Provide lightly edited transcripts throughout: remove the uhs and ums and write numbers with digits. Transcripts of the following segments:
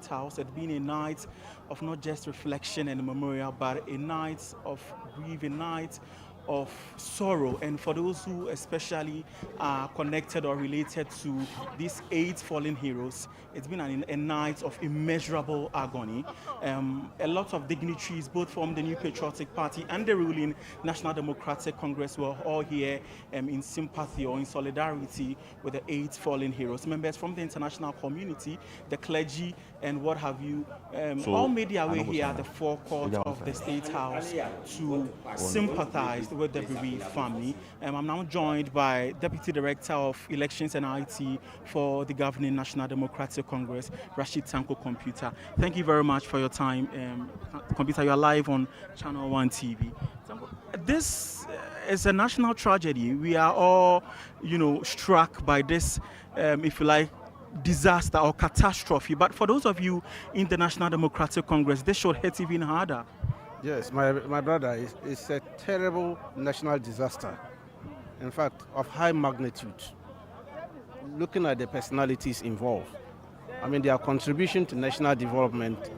House. It's been a night of not just reflection and memorial, but a night of grief, a night of sorrow. And for those who especially are connected or related to these eight fallen heroes, it's been a night of immeasurable agony. A lot of dignitaries, both from the New Patriotic Party and the ruling National Democratic Congress, were all here in sympathy or in solidarity with the eight fallen heroes. Members from the international community, the clergy, and what have you, all made their way here at the forecourt of the State House to sympathize with the bereaved family. I'm now joined by Deputy Director of Elections and IT for the governing National Democratic Congress, Rashid Tanko Computer. Thank you very much for your time. Computer, you are live on ChannelOne TV. This is a national tragedy. We are all, struck by this, if you like, disaster or catastrophe. But for those of you in the National Democratic Congress, this should hit even harder. Yes, my brother, it's a terrible national disaster. In fact, of high magnitude. Looking at the personalities involved, their contribution to national development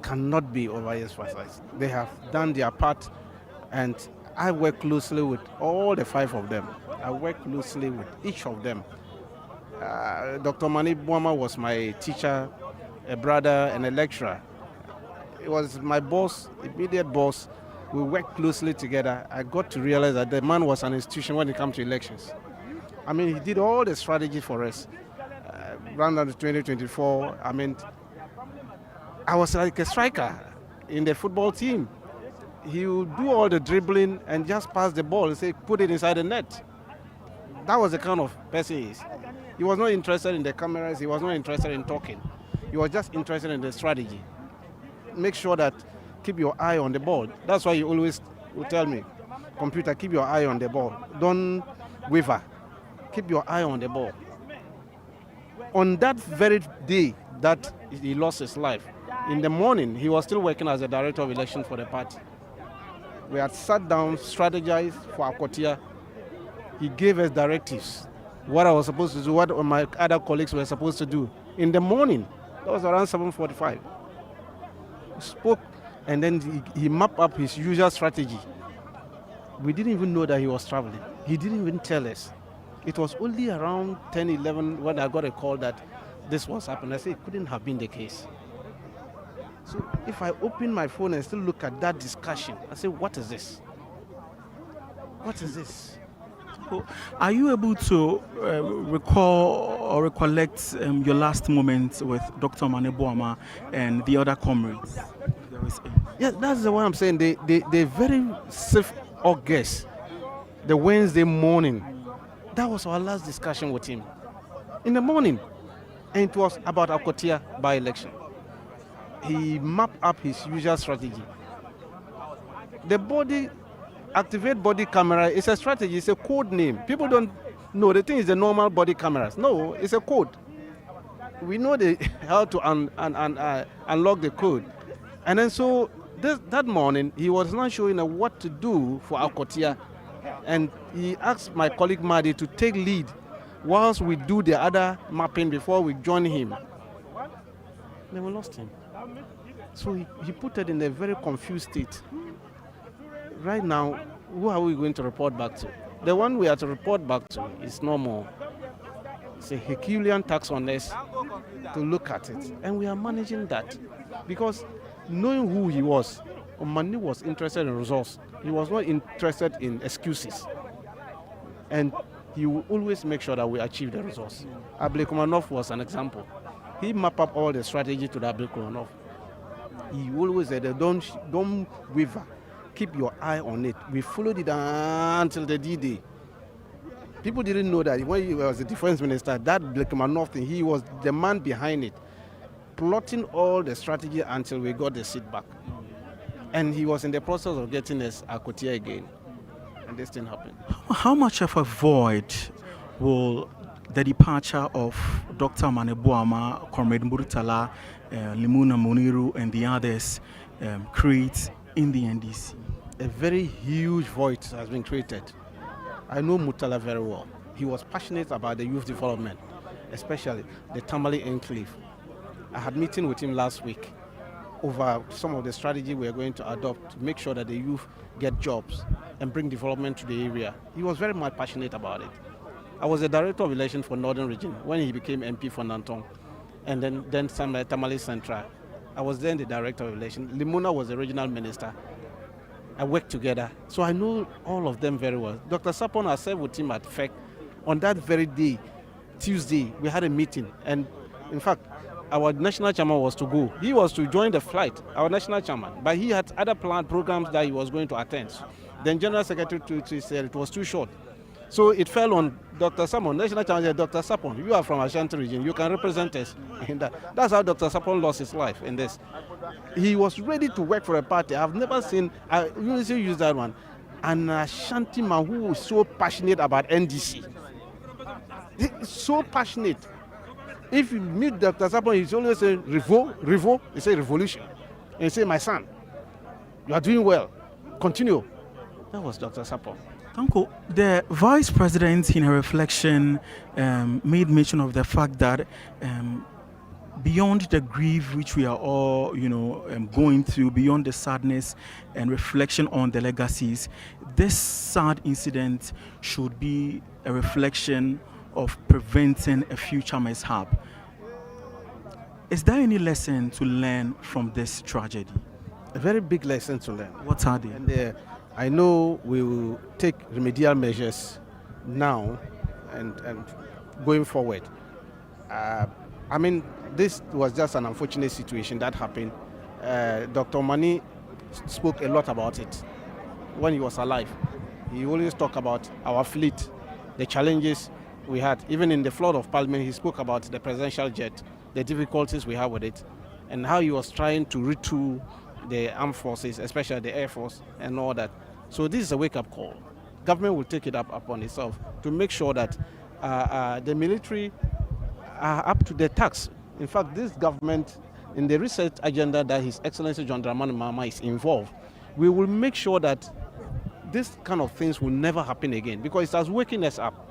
cannot be overemphasized. They have done their part, and I work closely with all the five of them. I work closely with each of them. Dr. Manuama was my teacher, a brother, and a lecturer. It was my boss, immediate boss. We worked closely together. I got to realize that the man was an institution when it comes to elections. He did all the strategy for us. Round down to 2024, I was like a striker in the football team. He would do all the dribbling and just pass the ball and say, put it inside the net. That was the kind of person he is. He was not interested in the cameras. He was not interested in talking. He was just interested in the strategy. Make sure that keep your eye on the ball. That's why he always would tell me, computer, keep your eye on the ball. Don't waver. Keep your eye on the ball. On that very day that he lost his life, in the morning, he was still working as a director of election for the party. We had sat down, strategized for Akotia. He gave us directives, what I was supposed to do, what my other colleagues were supposed to do. In the morning, that was around 7:45. He spoke, and then he mapped up his usual strategy. We didn't even know that he was traveling. He didn't even tell us. It was only around 10, 11 when I got a call that this was happening. I said it couldn't have been the case. So if I open my phone and still look at that discussion, I say, what is this? What is this? Are you able to recall or recollect your last moment with Dr. Manuama and the other comrades? Yes, that's the one I'm saying. They very safe August, the Wednesday morning. That was our last discussion with him. In the morning. And it was about Akotia by-election. He mapped up his usual strategy. The activate body camera is a strategy, it's a code name. People don't know, the thing is the normal body cameras. No, it's a code. We know how to unlock the code. And then so that morning, he was not showing what to do for Akotia. And he asked my colleague Madi to take lead whilst we do the other mapping before we join him. Then we lost him. So he put it in a very confused state. Right now, who are we going to report back to? The one we have to report back to is no more. It's a Herculean tax on us to look at it. And we are managing that. Because knowing who he was, Omani was interested in results. He was not interested in excuses. And he will always make sure that we achieve the results. Ablekomanov was an example. He mapped up all the strategy to the Ablekomanov. He always said, don't waver. Keep your eye on it. We followed it until the D-Day. People didn't know that when he was the defense minister, that Ablekomanov thing, he was the man behind it, plotting all the strategy until we got the seat back. And he was in the process of getting us Akotia again. And this thing happened. How much of a void will the departure of Dr. Manuama, Comrade Murtala, Limuna Muniru, and the others create in the NDC? A very huge void has been created. I know Murtala very well. He was passionate about the youth development, especially the Tamale enclave. I had meeting with him last week over some of the strategy we are going to adopt to make sure that the youth get jobs and bring development to the area. He was very much passionate about it. I was the director of relations for Northern Region when he became MP for Nantong, and then Tamale Central. I was then the director of relations. Limuna was the regional minister. I worked together, so I know all of them very well. Dr. Sapon, I served with him at FEC. On that very day, Tuesday, we had a meeting, and in fact, our national chairman was to go. He was to join the flight, our national chairman, but he had other planned programs that he was going to attend. Then General Secretary said it was too short. So it fell on Dr. Sapon. National chairman said, Dr. Sapon, you are from Ashanti region, you can represent us in that. That's how Dr. Sapon lost his life in this. He was ready to work for a party. I've never seen, I usually use that one, an Ashanti man who was so passionate about NDC. He's so passionate. If you meet Dr. Sapon, he's always say, Revo, he say revolution. And he say, my son, you are doing well, continue. That was Dr. Sapon. Tanko, the vice president in her reflection made mention of the fact that beyond the grief which we are all, going through, beyond the sadness and reflection on the legacies, this sad incident should be a reflection of preventing a future mishap. Is there any lesson to learn from this tragedy? A very big lesson to learn. What are they? And I know we will take remedial measures now and going forward. I mean, this was just an unfortunate situation that happened. Dr. Mani spoke a lot about it when he was alive. He always talked about our fleet, the challenges we had. Even in the flood of Parliament, he spoke about the presidential jet, the difficulties we have with it, and how he was trying to retool the armed forces, especially the Air Force and all that. So this is a wake-up call. Government will take it up upon itself to make sure that the military are up to the task. In fact, this government, in the research agenda that His Excellency John Dramani Mahama is involved, we will make sure that this kind of things will never happen again, because it has waking us up.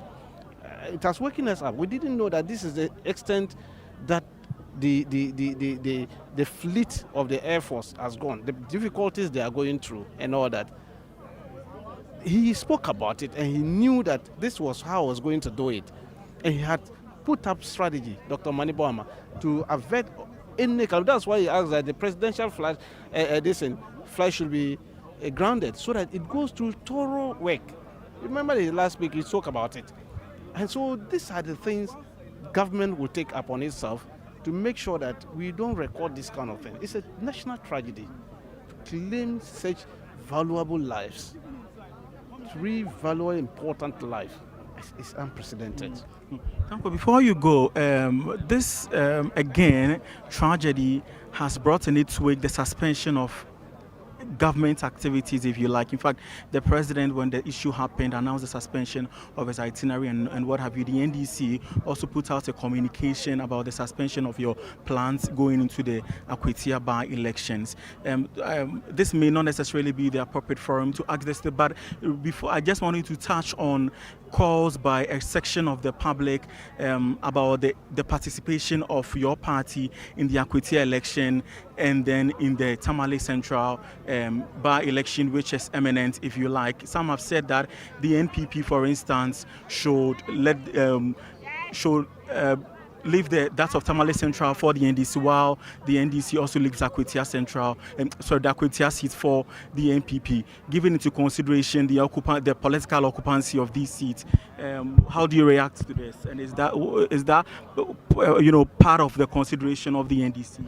It has waking us up. We didn't know that this is the extent that the fleet of the Air Force has gone, the difficulties they are going through and all that. He spoke about it and he knew that this was how I was going to do it. And he had put up strategy, Dr. Maniboama, to avert any kind. That's why he asked that the presidential flight should be grounded so that it goes through thorough work. Remember the last week he spoke about it. And so these are the things government will take upon itself to make sure that we don't record this kind of thing. It's a national tragedy to claim such valuable lives, 3 valuable, important lives. It's unprecedented. Tanko, before you go, this again tragedy has brought in its wake the suspension of government activities, if you like. In fact, the president, when the issue happened, announced the suspension of his itinerary and what have you. The NDC also put out a communication about the suspension of your plans going into the Akwetia by-elections. This may not necessarily be the appropriate forum to ask this, but before, I just wanted to touch on calls by a section of the public about the participation of your party in the Akwetia election and then in the Tamale Central by-election, which is imminent, if you like. Some have said that the NPP, for instance, should leave that of Tamale Central for the NDC, while the NDC also leaves Akwetia Central, the Akwetia seat for the NPP. Given into consideration the political occupancy of these seats, how do you react to this? And is that part of the consideration of the NDC?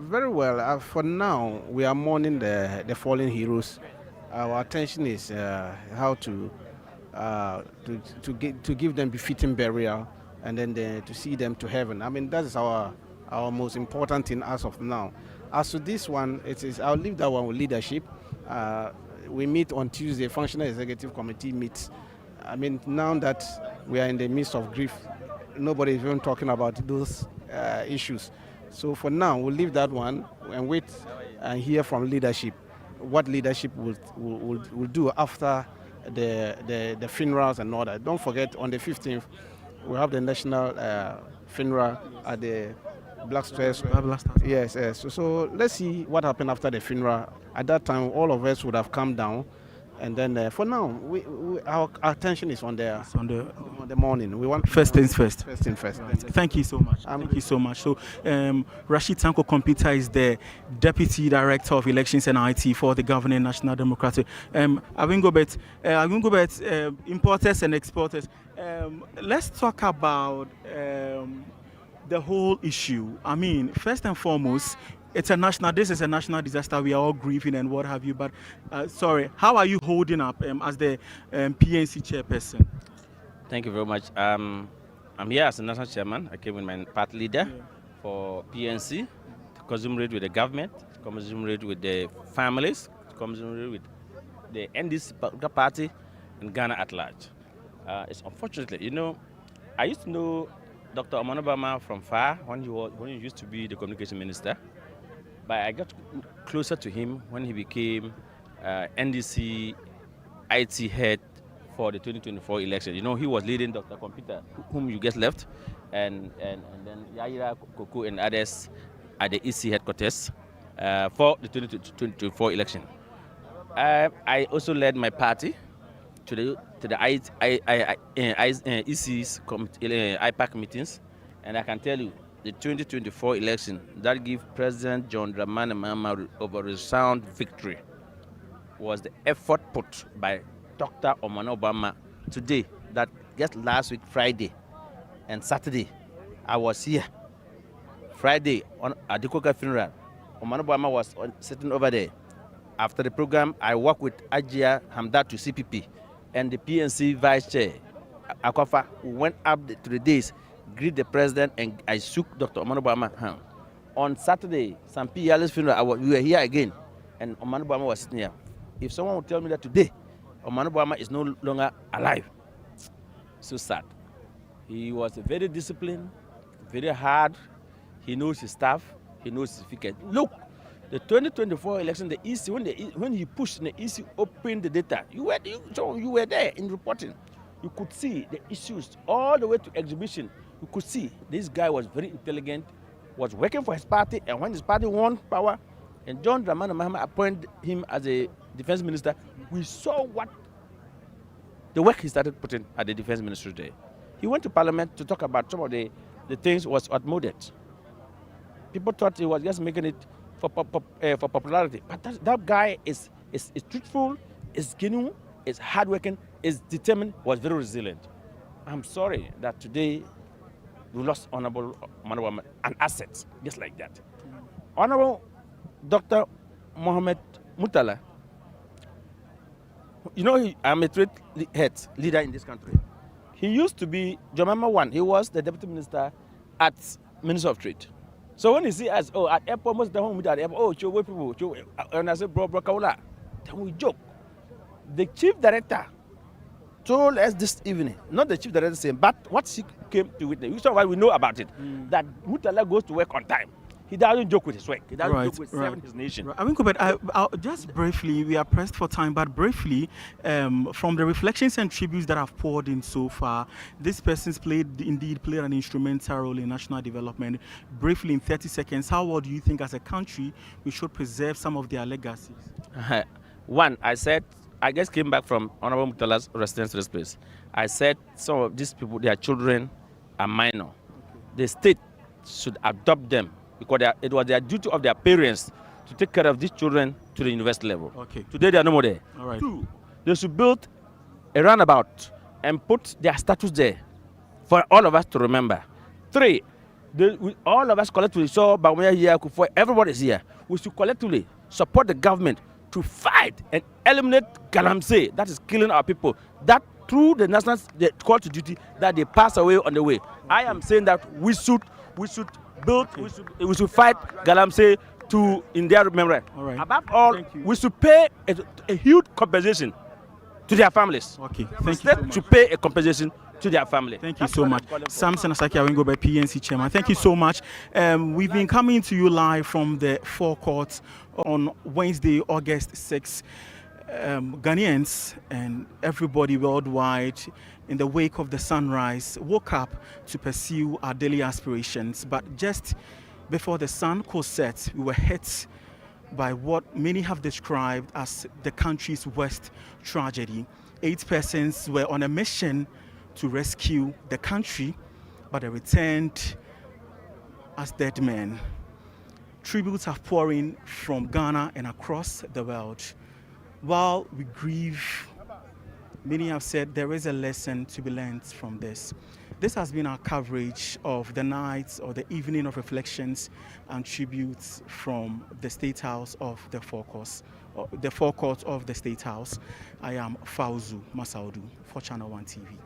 Very well. For now, we are mourning the fallen heroes. Our attention is how to give them befitting burial, and then to see them to heaven. I mean, that is our most important thing as of now. As to this one, I'll leave that one with leadership. We meet on Tuesday, Functional Executive Committee meets. I mean, now that we are in the midst of grief, nobody is even talking about those issues. So for now, we'll leave that one and wait and hear from leadership what leadership will do after the funerals and all that. Don't forget, on the 15th, we have the national funeral at the black stress. Blasters. Yes, yes. So let's see what happened after the funeral. At that time, all of us would have come down. And then for now, our attention is on the morning. We want First things first. First things first. Right. Thank you so much. Thank you so much. So, Rashid Tanko Computer is the Deputy Director of Elections and IT for the governing National Democratic. I will go back. Importers and exporters. Let's talk about the whole issue. I mean, first and foremost, this is a national disaster. We are all grieving and what have you. But sorry, how are you holding up as the PNC chairperson? Thank you very much. I'm here as a national chairman. I came with my party leader for PNC to commemorate with the government, to commemorate with the families, to commemorate with the NDC party and Ghana at large. It's unfortunately, I used to know Dr. Manuama from far when he used to be the communication minister. But I got closer to him when he became NDC IT head for the 2024 election. He was leading Dr. Computer, whom you just left, and then Yaira Koko and others at the EC headquarters for the 2024 election. I also led my party to the EC's IPAC meetings, and I can tell you, the 2024 election that gave President John Dramani Mahama over a sound victory was the effort put by Dr. Obama today. That just last week, Friday and Saturday, I was here. Friday at the Koka funeral, Obama was sitting over there. After the program, I worked with Ajia Hamdatu to CPP and the PNC vice chair, Akwafa, who went up to the days, greet the president, and I shook Dr. Obama hand. On Saturday, Sam P. Yale's funeral, we were here again, and Obama was sitting here. If someone would tell me that today, Obama is no longer alive, so sad. He was very disciplined, very hard. He knows his staff, he knows his figure. Look, the 2024 election, the EC, when he pushed the EC opened the data, you were there in reporting. You could see the issues all the way to exhibition. You could see this guy was very intelligent, was working for his party, and when his party won power, and John Dramani Mahama appointed him as a defense minister, we saw what the work he started putting at the defense ministry there. He went to parliament to talk about some of the things was outmoded. People thought he was just making it for popularity, but that guy is truthful, is genuine, is hardworking, is determined, was very resilient. I'm sorry that today we lost Honorable Manuama, an asset, just like that. Honorable Dr. Mohammed Mutala, I'm a trade leader in this country. He used to be Jomama 1. He was the deputy minister at Minister of Trade. So when you see us, at airport, most of the home at airport, show people, and I say, bro, Kaula, then we joke. The chief director told us this evening, not the chief director saying, but what she came to witness. You saw what we know about it, that Mutala goes to work on time. He doesn't joke with his work. He doesn't joke with serving his nation. Right. I mean, but just briefly, we are pressed for time, but briefly, from the reflections and tributes that I've poured in so far, this person's indeed played an instrumental role in national development. Briefly, in 30 seconds, how well do you think as a country we should preserve some of their legacies? One, I just came back from Honorable Mutala's residence to this place. I said some of these people, their children are minor. The state should adopt them, because it was their duty of their parents to take care of these children to the university level. Okay. Today they are no more there. All right. 2, they should build a roundabout and put their status there for all of us to remember. 3, all of us collectively, so Bawumia here, Kufuor, everybody is here. We should collectively support the government to fight and eliminate Galamsey, that is killing our people. That through the national call to duty, that they pass away on the way. I am saying that we should build, we should fight Galamsey in their memory. All right. Above all, we should pay a huge compensation to their families. Okay, thank you so much. To pay a compensation to their family. Thank you so much. Samson Asaki Awengo by PNC Chairman. Thank you so much. We've been coming to you live from the forecourt on Wednesday, August 6th. Ghanaians and everybody worldwide in the wake of the sunrise woke up to pursue our daily aspirations, but just Before the sun could set, we were hit by what many have described as the country's worst tragedy. 8 persons were on a mission to rescue the country, but they returned as dead men. Tributes are pouring from Ghana and across the world. While we grieve, many have said there is a lesson to be learned from this. This has been our coverage of the night or the evening of reflections and tributes from the State House of the forecourt of the State House. I am Fauzu Masaudu for ChannelOne TV.